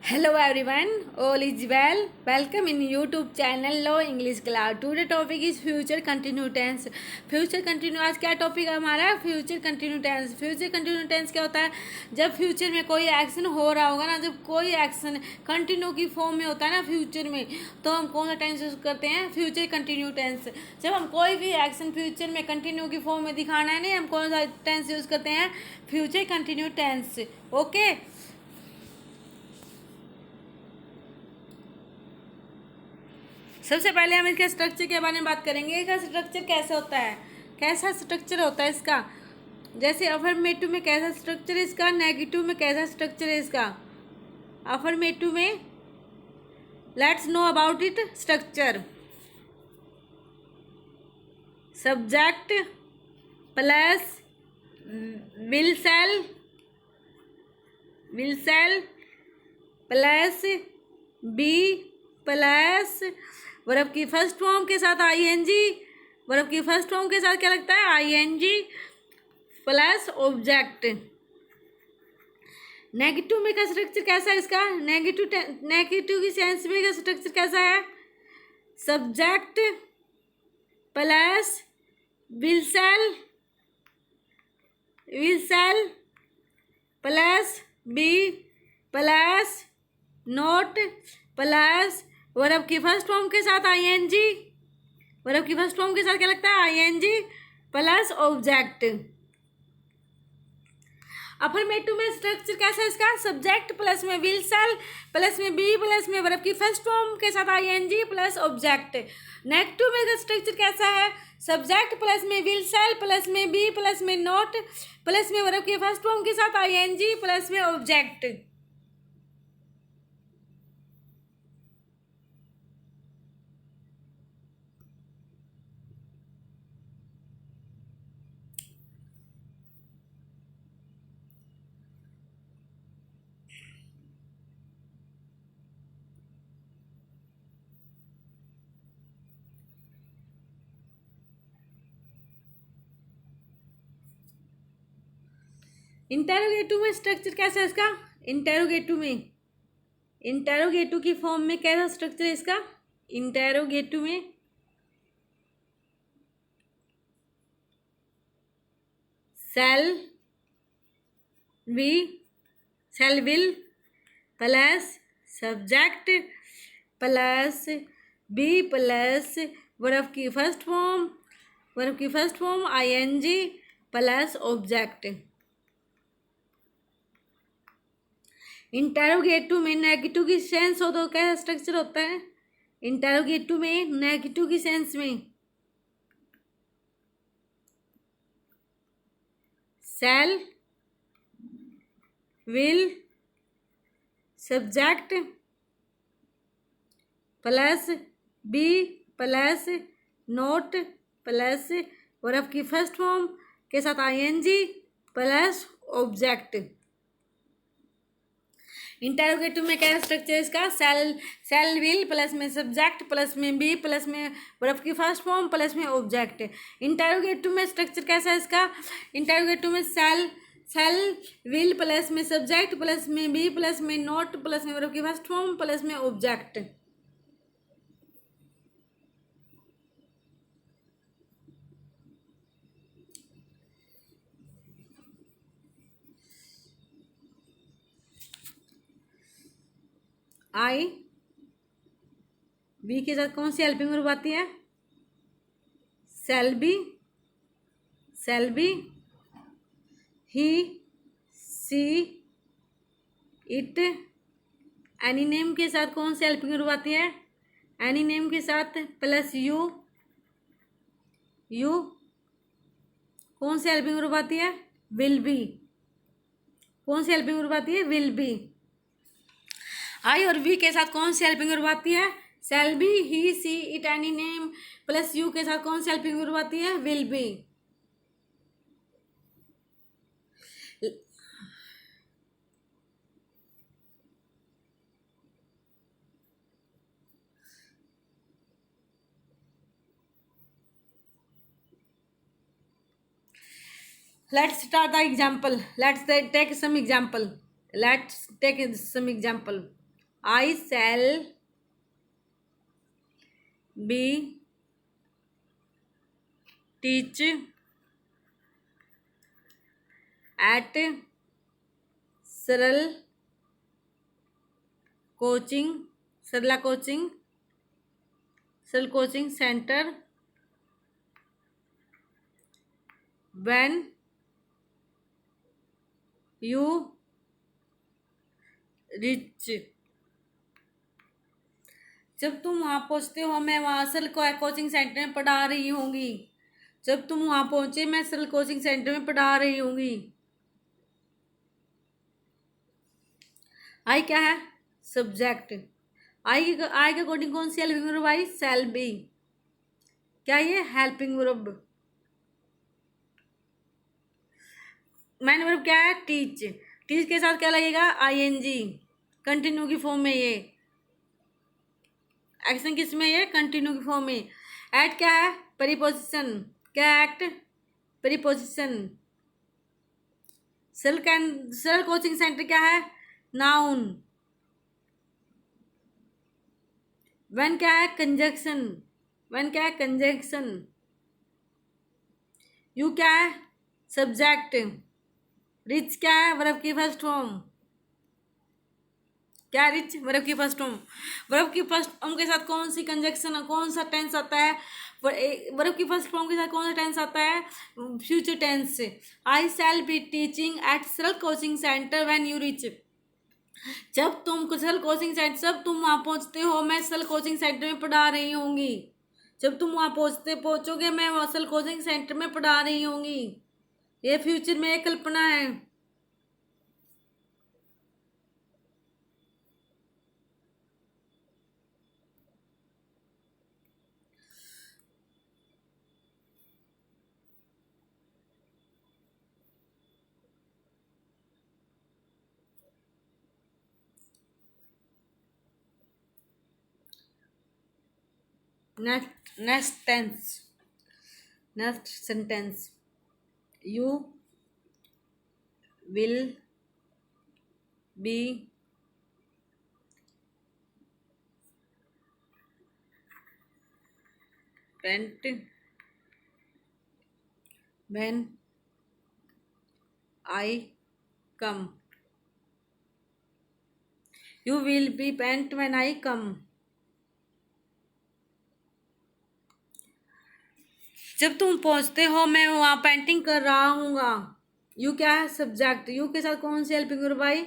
Hello everyone, all is well. Welcome in YouTube channel Law English Class. Today topic is future continue tense. Future continue आज क्या topic है हमारा? Future continue tense. Future continue tense क्या होता है? जब future में कोई एक्शन हो रहा होगा ना, जब कोई एक्शन कंटिन्यू की फॉर्म में होता है ना फ्यूचर में, तो हम कौन सा टेंस यूज करते हैं? Future continue tense. जब हम कोई भी एक्शन फ्यूचर में कंटिन्यू की फॉर्म में दिखाना है नहीं, हम कौन सा टेंस यूज करते हैं? Future continue tense. ओके. सबसे पहले हम इसके स्ट्रक्चर के बारे में बात करेंगे. इसका स्ट्रक्चर कैसा होता है? कैसा स्ट्रक्चर होता है इसका? जैसे अफर्मेटिव में कैसा स्ट्रक्चर है इसका, नेगेटिव में कैसा स्ट्रक्चर है इसका. अफर्मेटिव में let's know about it structure. Subject plus will shall plus be plus verb की फर्स्ट फॉर्म के साथ आईएनजी. वर्ब की फर्स्ट फॉर्म के साथ क्या लगता है? ING plus object. नेगेटिव में का स्ट्रक्चर कैसा है इसका? नेगेटिव की सेंस में का स्ट्रक्चर कैसा है? Subject plus will shall plus be plus not plus verb की फर्स्ट फॉर्म के साथ आईएनजी. वर्ब की फर्स्ट फॉर्म के साथ क्या लगता है? ING plus object. अफर्मेटिव में स्ट्रक्चर कैसा है इसका? सब्जेक्ट प्लस में विल सेल प्लस में बी प्लस में वर्ब की फर्स्ट फॉर्म के साथ आईएनजी प्लस ऑब्जेक्ट. नेगेटिव में स्ट्रक्चर कैसा है? सब्जेक्ट प्लस में विल सेल प्लस में बी प्लस में नोट प्लस में वर्ब की फर्स्ट फॉर्म के साथ आईएनजी प्लस में ऑब्जेक्ट. इंटेरोगेटिव में स्ट्रक्चर कैसा है इसका? इंटेरोगेटिव की फॉर्म में कैसा स्ट्रक्चर है इसका? इंटेरोगेटिव में shall will plus subject plus be plus verb की first form ING plus object. Interrogative में नेगेटिव की सेंस हो तो कैसा स्ट्रक्चर होता है? इंटेरोगेटिव में नेगेटिव की सेंस में shall will subject plus be plus not plus verb की फर्स्ट फॉर्म के साथ आईएनजी प्लस ऑब्जेक्ट. इंटेरोगेटिव में क्या स्ट्रक्चर है इसका? सेल विल प्लस में सब्जेक्ट प्लस में बी प्लस में वर्ब की फर्स्ट फॉर्म प्लस में ऑब्जेक्ट. इंटेरोगेटिव में स्ट्रक्चर कैसा है इसका? इंटेरोगेटिव में सेल विल प्लस में सब्जेक्ट प्लस में बी प्लस में नोट प्लस में वर्ब की फर्स्ट फॉर्म प्लस में ऑब्जेक्ट. आई बी के साथ कौन सी हेल्पिंग वर्ब आती है? Shall be he she it. Any name के साथ कौन सी हेल्पिंग वर्ब आती है? एनी नेम के साथ प्लस यू कौन सी हेल्पिंग वर्ब आती है? Will be. कौन सी हेल्पिंग वर्ब आती है? Will B. आई और वी के साथ कौन सी हेल्पिंग वर्ब आती है? Shall be he she it any name plus you के साथ कौन सी हेल्पिंग वर्ब आती है? Will be. Let's start the example. Let's take some example. I shall be teach at Saral coaching Saral coaching centre when you reach. जब तुम वहां पहुंचते हो मैं वहां सरल कोचिंग सेंटर में पढ़ा रही होंगी। जब तुम वहां पहुंचे मैं सरल कोचिंग सेंटर में पढ़ा रही होंगी। आई क्या है? सब्जेक्ट। आई के अकॉर्डिंग कौन सी हेल्पिंग वर्ब आई? Shall be. क्या ये? Helping verb. मैन वर्ब क्या है? टीच। टीच के साथ क्या लगेगा? आईएनजी। कंटिन्यू की फॉर्म में ये एक्शन किस में? ये कंटिन्यू की फॉर्म में। एट क्या है? प्रीपोजिशन। क्या एक्ट? प्रीपोजिशन। सरल कोचिंग सेंटर क्या है? नाउन। व्हेन क्या है? कंजक्शन। व्हेन क्या है? कंजक्शन। यू क्या है? सब्जेक्ट। रिच क्या है? वर्ब की फर्स्ट फॉर्म। क्या रिच? वर्ब की फर्स्ट फॉर्म। वर्ब की फर्स्ट फॉर्म के साथ कौन सी कंजक्शन, कौन सा टेंस आता है? वर्ब की फर्स्ट फॉर्म के साथ कौन सा टेंस आता है? Future tense. I shall be teaching at Saral coaching centre when you reach. जब तुम वहां पहुंचते हो मैं सरल कोचिंग सेंटर में पढ़ा रही होंगी। जब तुम वहां पहुंचोगे मैं सरल कोचिंग सेंटर में पढ़ा रही होंगी। ये फ्यूचर में एक कल्पना है। Next sentence. You will be paint when I come. You will be paint when I come. जब तुम पहुंचते हो मैं वहां पेंटिंग कर रहा हूँगा। यू क्या है? सब्जेक्ट। यू के साथ कौन सी हेल्पिंग वर्ब आई?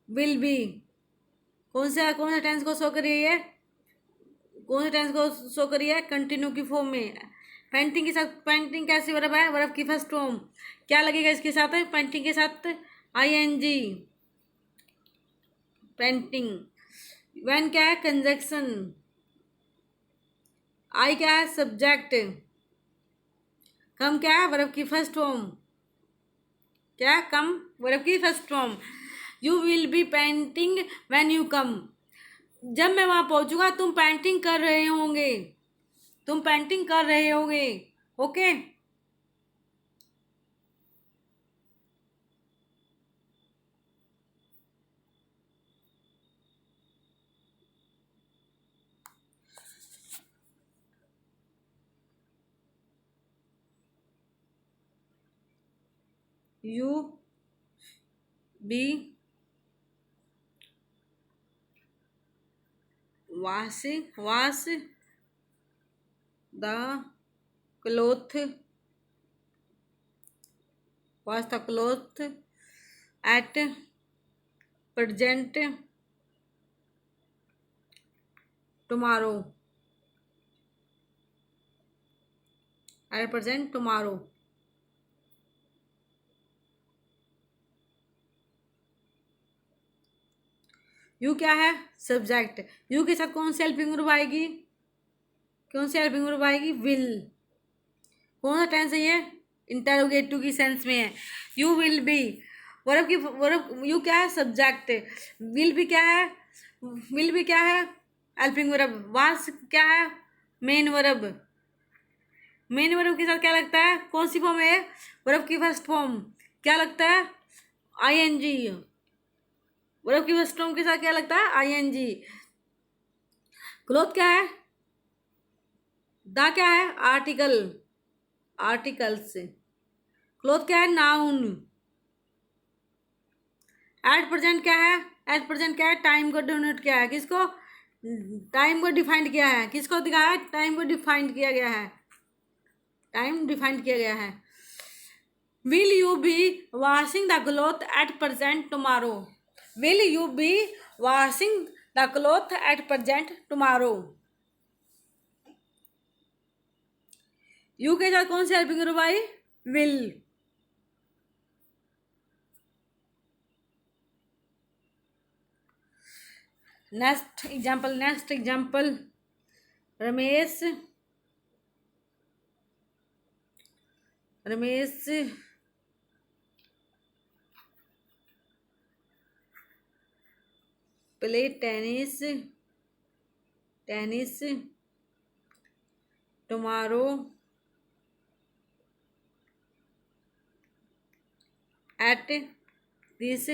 Will be. कौन सा टेंस को शो कर रही है? कौन से टेंस को शो करी है? कंटिन्यू की फॉर्म में। पेंटिंग के साथ, पेंटिंग कैसी वर्ब है? वर्ब की फर्स्ट फॉर्म। क्या लगेगा इसके साथ? पेंटिंग के साथ आईएनजी। पेंटिंग। व्हेन क्या है? कंजक्शन। आई क्या है? सब्जेक्ट। कम क्या है? वर्ब की फर्स्ट फॉर्म। क्या? कम वर्ब की first form. You will B painting when you come. जब मैं वहां पहुंचूंगा तुम पेंटिंग कर रहे होंगे। तुम पेंटिंग कर रहे होंगे। Okay. You be wash the cloth wash the cloth at present tomorrow at present tomorrow। You क्या है? सब्जेक्ट। यू के साथ कौन सी हेल्पिंग वर्ब आएगी? कौन सी हेल्पिंग वर्ब आएगी? विल। कौन सा टेंस है ये? इंटरोगेटिव की सेंस में है। You will be. Verb you क्या है? सब्जेक्ट। विल भी क्या है? विल भी क्या है? Helping verb. वास क्या है? Main verb. मेन वर्ब के साथ क्या लगता है? कौन सी फॉर्म है? वर्ब की फर्स्ट फॉर्म। क्या लगता है? आईएनजी। वर्ब की फर्स्ट फॉर्म के साथ क्या लगता है? आईएनजी। क्लोथ क्या है? द क्या है? Article, articles. क्लोथ क्या है? नाउन। एट प्रेजेंट क्या है? एट प्रेजेंट क्या है? टाइम को डिनोट किया है, किसको? टाइम को डिफाइंड किया है, किसको दिखाया है? टाइम को डिफाइंड किया गया है, टाइम डिफाइंड किया गया है। Will you be washing the cloth at present tomorrow? Will you be washing the cloth at present tomorrow? You के साथ कौन सी हेल्पिंग ग्रुप आई? Will. Next example, Ramesh play tennis tomorrow at this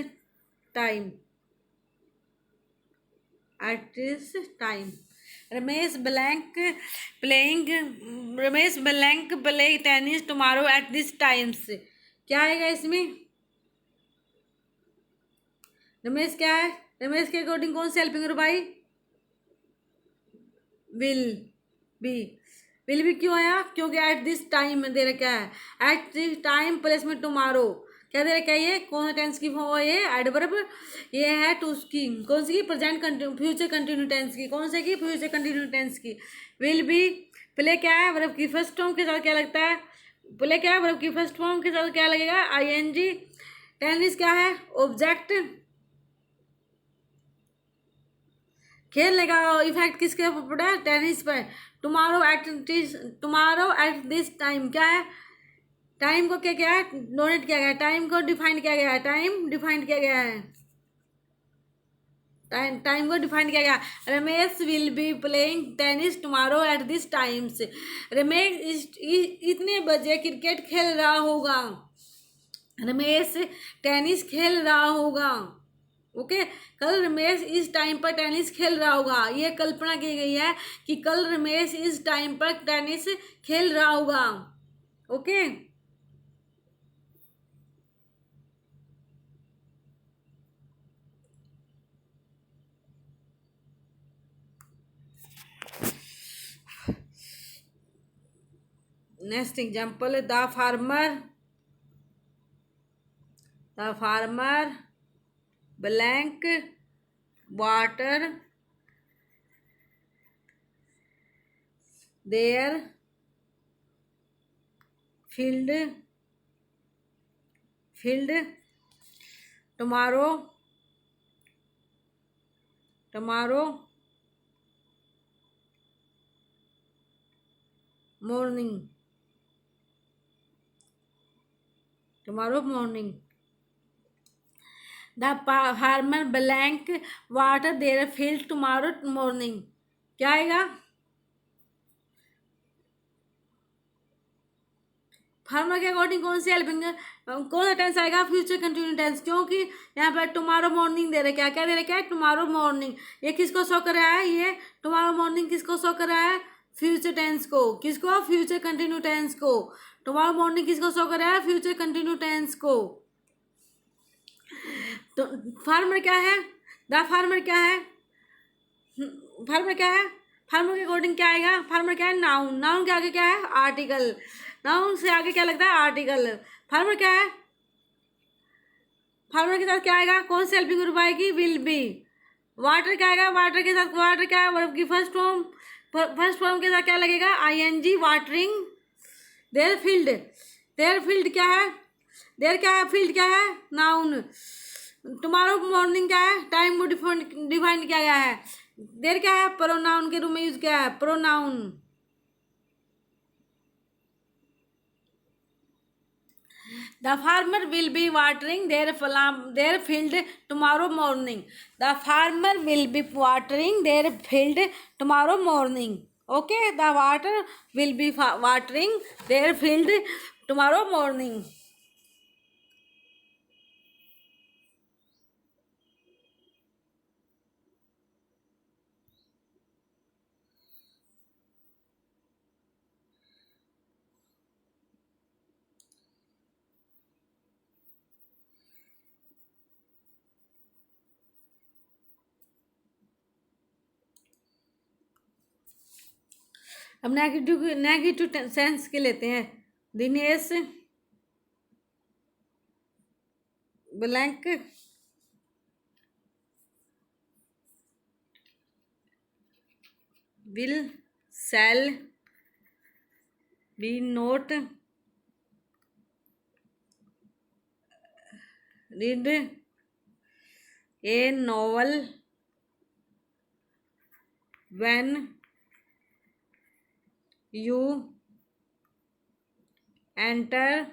time, Ramesh blank play tennis tomorrow at this times. क्या आएगा इसमें? रमेश क्या है? रमेश के अकॉर्डिंग कौन सी हेल्पिंग ग्रुप आई? Will be. विल बी क्यों आया? क्योंकि एट दिस टाइम दे रखा है, एट दिस टाइम प्लेस में टुमारो क्या दे रखा है? ये कौन सा टेंस की फॉर्म है? ये एडवर्ब। ये है टू की, कौन सी की? Present continue, future continue tense की। कौन से की? फ्यूचर कंटिन्यू टेंस की। विल बी प्ले क्या है? वर्ब की फर्स्ट फॉर्म के साथ क्या लगता है? प्ले क्या है? वर्ब की फर्स्ट फॉर्म के साथ क्या लगेगा? आईएनजी। टेनिस क्या है? ऑब्जेक्ट। खेलने का इफेक्ट किसके ऊपर पड़ा है? टेनिस पर। टुमारो एट दिस टाइम क्या है? टाइम को क्या क्या है? डोनेट किया गया है, टाइम को डिफाइन किया गया है, टाइम डिफाइन किया गया है, टाइम को डिफाइन किया गया। Ramesh will be playing tennis tomorrow at this times. Ramesh इतने बजे क्रिकेट खेल रहा होगा, रमेश टेनिस खेल रहा होगा। ओके, कल रमेश इस टाइम पर टेनिस खेल रहा होगा। ये कल्पना की गई है कि कल रमेश इस टाइम पर टेनिस खेल रहा होगा। Okay, next example, the farmer blank water their field tomorrow morning. The farmer blank water their field tomorrow morning. क्या आएगा? फार्मर के अकॉर्डिंग कौन सी हेल्पिंग, कौन सा टेंस आएगा? फ्यूचर कंटिन्यू टेंस, क्योंकि यहाँ पर टुमारो मॉर्निंग दे रखा है। क्या दे रखा है? Tomorrow morning. ये किसको शो कर रहा है? ये टुमारो मॉर्निंग किसको शो कर रहा है? फ्यूचर टेंस को। किसको? फ्यूचर कंटिन्यू टेंस को। टुमारो मॉर्निंग किसको शो कर रहा है? फ्यूचर कंटिन्यू टेंस को। तो फार्मर क्या है? द फार्मर क्या है? फार्मर क्या है? फार्मर के अकॉर्डिंग क्या आएगा? फार्मर क्या है? नाउन। नाउन के आगे क्या है? आर्टिकल। नाउन से आगे क्या लगता है? आर्टिकल। फार्मर क्या है? फार्मर के साथ क्या आएगा? कौन सी हेल्पिंग ग्रुप आएगी? Will be. वाटर क्या आएगा? वाटर के साथ, वाटर क्या है? वर्ब की फर्स्ट फॉर्म के साथ क्या लगेगा? आईएनजी, वाटरिंग देयर फील्ड क्या है? देयर क्या है? फील्ड क्या है? नाउन। टुमारो मॉर्निंग क्या है? टाइम को डिफाइन किया गया है। देर क्या है? प्रोनाउन के रूप में यूज किया है, pronoun. The farmer will be watering their field tomorrow morning. The farmer will be watering their field tomorrow morning. Okay, the water will be watering their field tomorrow morning. अब negative sense के लेते हैं। Dinesh blank will shall be not read a novel when you enter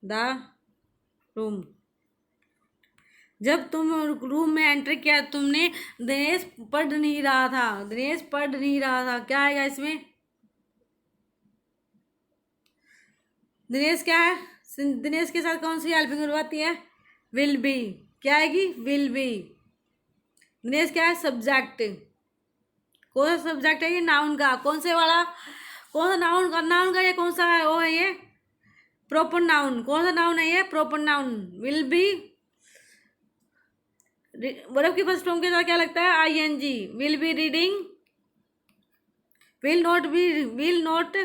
the room। जब तुम room में enter किया तुमने, दिनेश पढ़ नहीं रहा था, दिनेश पढ़ नहीं रहा था, क्या आएगा इसमें? दिनेश क्या है? दिनेश के साथ कौन सी हेल्पिंग वर्ब आती है? Will B. क्या आएगी? Will be. दिनेश क्या है? सब्जेक्ट। कौन सा सब्जेक्ट है ये? नाउन का। कौन से वाला? कौन सा नाउन का? नाउन का ये कौन सा है? वो है ये प्रॉपर नाउन। कौन सा नाउन है ये? Proper noun. Will be verb की फर्स्ट फॉर्म के साथ क्या लगता है? ING. Will be reading, will not be, will not,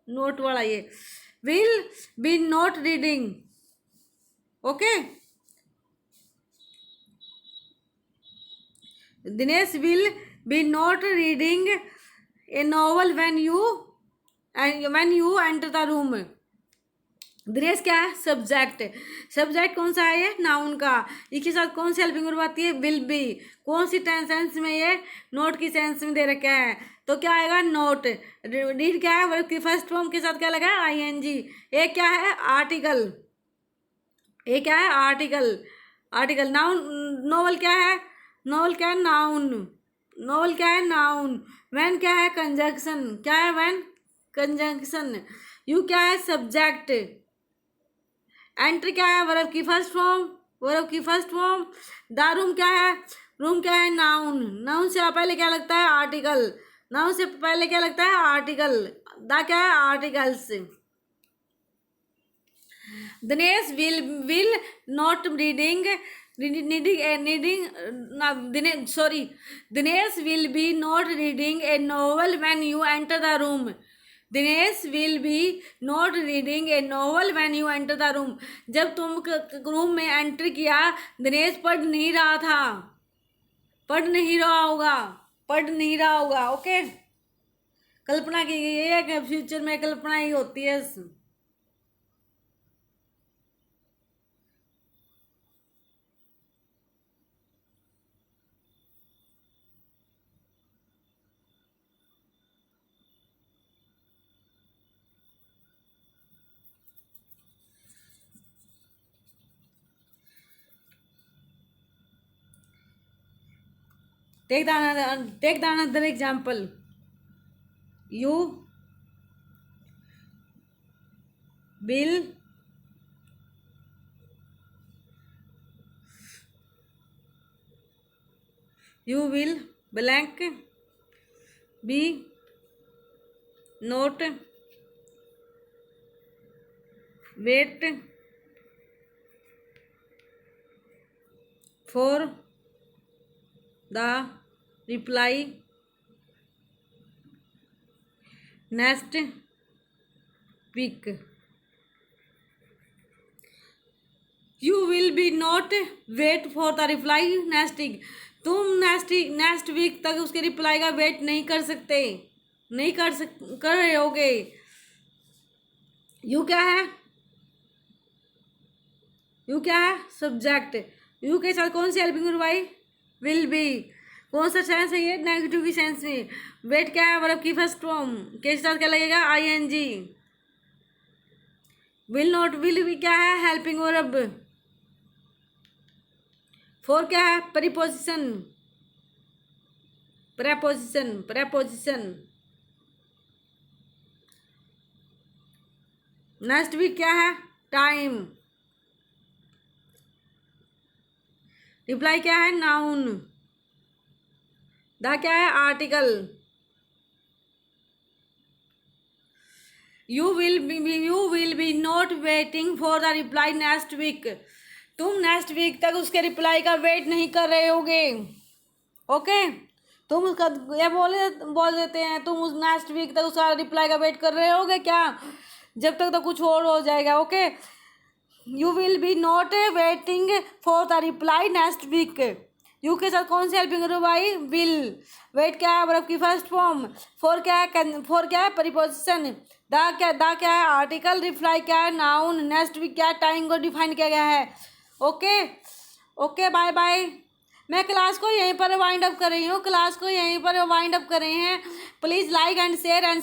not वाला ये, will be not reading. Okay, Dinesh will be not reading a novel when you enter the room. Dinesh क्या है? सब्जेक्ट। सब्जेक्ट कौन सा है? ये नाउन का। इसके साथ कौन सी हेल्पिंग वर्ब आती है? Will be. कौन सी सेंस में? ये नोट की सेंस में दे रखा है, तो क्या आएगा? नोट। रीड क्या है? वर्ब की फर्स्ट फॉर्म के साथ क्या लगा है? आईएनजी। ये क्या है? आर्टिकल। ये क्या है? आर्टिकल। आर्टिकल। नाउन। नोवेल क्या है? नोवेल क्या है? नाउन। नोवेल क्या है? नाउन। व्हेन क्या है? कंजंक्शन। क्या है? When conjunction. यू क्या है? सब्जेक्ट। एंटर क्या है? वर्ब की फर्स्ट फॉर्म। वर्ब की फर्स्ट फॉर्म। द रूम क्या है? रूम क्या है? नाउन। नाउन से पहले क्या लगता है? आर्टिकल। नाउन से पहले क्या लगता है? आर्टिकल। द क्या है? Articles. Dinesh will not reading Dinesh will be not reading a novel when you enter the room. Dinesh will be not reading a novel when you enter the room. जब तुम रूम में एंटर किया, दिनेश पढ़ नहीं रहा था। पढ़ नहीं रहा होगा, पढ़ नहीं रहा होगा। ओके, कल्पना की गई है कि फ्यूचर में कल्पना ही होती है। Take the another example. You will blank be not wait for the reply next week। You will be not wait for the reply next week। तुम नेक्स्ट वीक तक उसके रिप्लाई का वेट नहीं कर सकते, नहीं कर रहे होगे। यू क्या है? यू क्या है? सब्जेक्ट। यू के साथ कौन सी हेल्पिंग वर्ब आई? Will be. कौन सा सेंस है ये? नेगेटिव की सेंस में। वेट क्या है? वर्ब की फर्स्ट फॉर्म के साथ क्या लगेगा? आईएनजी। विल नॉट, विल भी क्या है? Helping verb. फोर क्या है? Preposition. Preposition, preposition. Next week क्या है? टाइम। रिप्लाई क्या है? नाउन। द क्या है? Article. You will be not waiting for the reply next week. तुम नेक्स्ट वीक तक उसके रिप्लाई का वेट नहीं कर रहे होगे। ओके, तुम उसका ये बोल देते हैं, तुम उस नेक्स्ट वीक तक उसका रिप्लाई का वेट कर रहे होगे क्या? जब तक तो कुछ और हो जाएगा। Okay, you will be not waiting for the reply next week. You के साथ कौन सी हेल्पिंग करो भाई? विल। वेट क्या है? वर्ब की फर्स्ट फॉर्म। फॉर क्या है? फॉर क्या है? प्रीपोजिशन। द क्या है? आर्टिकल। रिप्लाई क्या है? नाउन। नेक्स्ट वीक क्या है? टाइम को डिफाइन किया गया है। Okay okay, bye bye. मैं क्लास को यहीं पर वाइंड अप कर रही हूँ, क्लास को यहीं पर वाइंड अप कर रहे हैं। Please like and share and